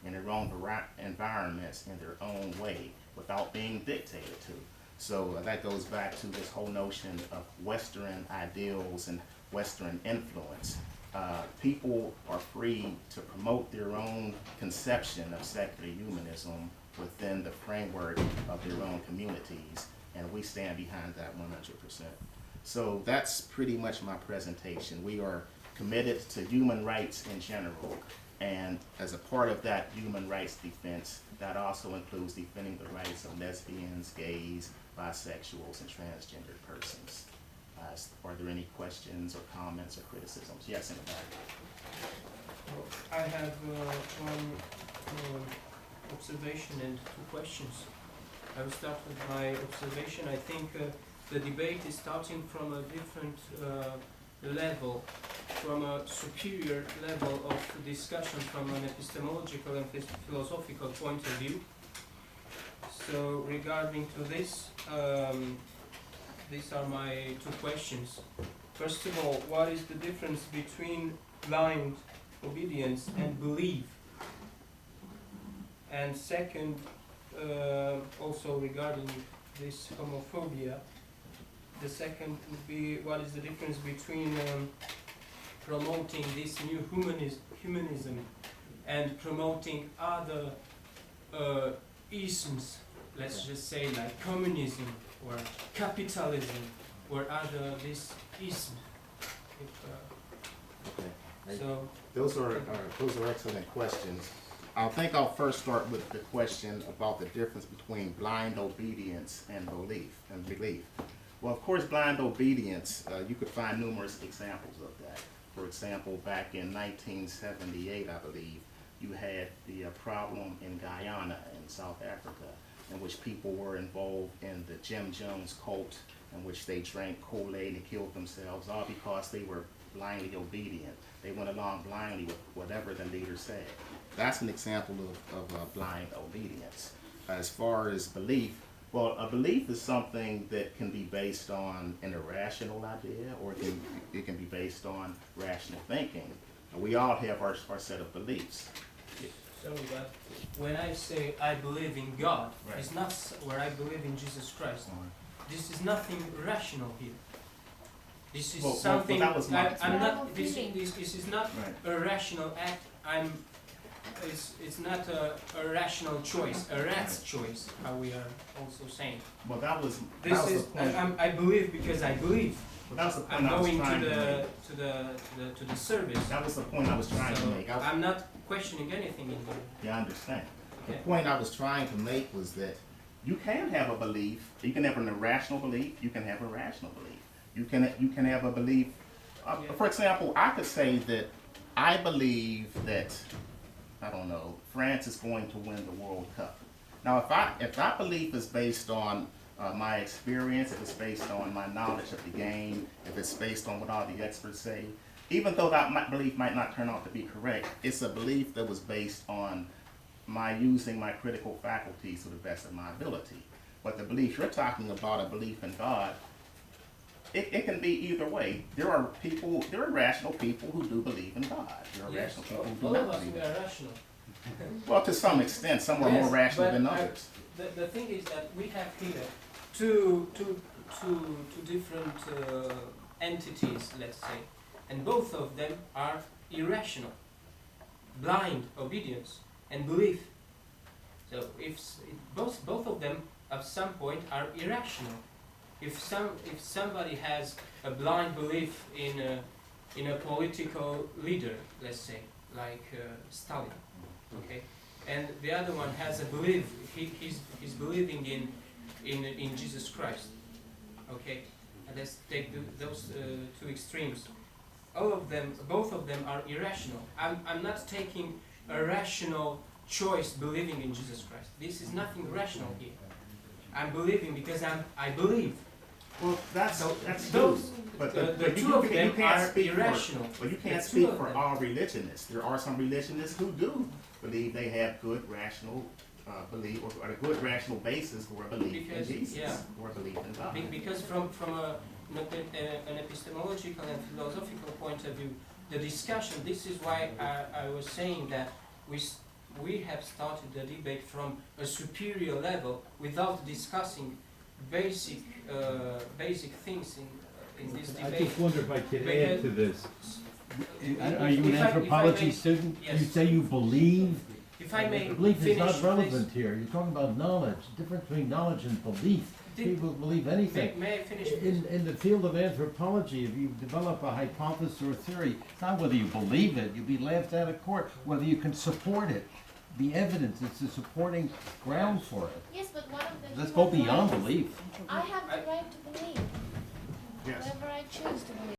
in their own environments in their own way without being dictated to. So that goes back to this whole notion of Western ideals and Western influence. People are free to promote their own conception of secular humanism within the framework of their own communities, and we stand behind that 100%. So that's pretty much my presentation. We are committed to human rights in general, and as a part of that human rights defense, that also includes defending the rights of lesbians, gays, bisexuals, and transgender persons. Are there any questions or comments or criticisms? Yes, in the back. I have one observation and two questions. I will start with my observation. I think the debate is starting from a different level, from a superior level of discussion from an epistemological and philosophical point of view. So regarding to this, these are my two questions. First of all, what is the difference between blind obedience and belief? And second, also regarding this homophobia, the second would be what is the difference between promoting this new humanism and promoting other isms, let's just say like communism or capitalism or other this ism. Okay. So Those are excellent questions. I think I'll first start with the question about the difference between blind obedience and belief. Well, of course, blind obedience, you could find numerous examples of that. For example, back in 1978, I believe, you had the problem in Guyana in South Africa, in which people were involved in the Jim Jones cult, in which they drank Kool-Aid and killed themselves, all because they were blindly obedient. They went along blindly with whatever the leader said. That's an example of blind obedience. As far as belief, well, a belief is something that can be based on an irrational idea, or it can be based on rational thinking. We all have our set of beliefs. So that when I say I believe in God, Right. it's not where I believe in Jesus Christ. This is nothing rational here. This is something. that was my I'm not. feeling. This is not Right. a rational act. It's not a rational choice, a rat's choice. How we are also saying. Well, that was This the is. point. I believe because I believe. Well, that was the point I'm I was going trying to make. to the service. That was the point I was trying to So make. I'm not questioning anything in here. Yeah, I understand. The Okay. point I was trying to make was that you can have a belief. You can have an irrational belief. You can have a rational belief. You can have a belief. Yeah. For example, I could say that I believe that, I don't know, France is going to win the World Cup. Now, if that belief is based on my experience, if it's based on my knowledge of the game, if it's based on what all the experts say, even though that belief might not turn out to be correct, it's a belief that was based on my using my critical faculties to the best of my ability. But the belief you're talking about, a belief in God, it can be either way. There are rational people who do believe in God. There are Yes, rational people who all do of not us believe we in God. are rational. Well, to some extent, some are more Yes, rational but than others. The thing is that we have here two different entities, let's say, and both of them are irrational. Blind obedience and belief. So both of them at some point are irrational. If somebody has a blind belief in a political leader, let's say, like Stalin, okay, and the other one has a belief, he's believing in Jesus Christ, okay, and let's take those two extremes. Both of them are irrational. I'm not taking a rational choice believing in Jesus Christ. This is nothing rational here. I'm believing because I believe. Well, that's Those, true. But the two you of can't them are speak irrational. But you can't The two speak of for them. all religionists. There are some religionists who do believe they have good rational belief or a good rational basis for a belief Because, in Jesus yeah. or a belief in God. Because from an epistemological and philosophical point of view, the discussion. This is why I was saying that we have started the debate from a superior level without discussing basic things in this I debate. just wonder if I could Because- add to this. If- Are you an if I anthropology may- student? yes. You say you believe? If I may Belief is finish, not please. relevant here. You're talking about knowledge, the difference between knowledge and belief. Did- People believe anything. May I finish, please? In the field of anthropology, if you develop a hypothesis or theory, it's not whether you believe it, you'll be laughed out of court, whether you can support it. The evidence, it's the supporting ground for it. Yes, but one of the Let's go human beyond rights- belief. I have the right to believe Yes. whatever I choose to believe.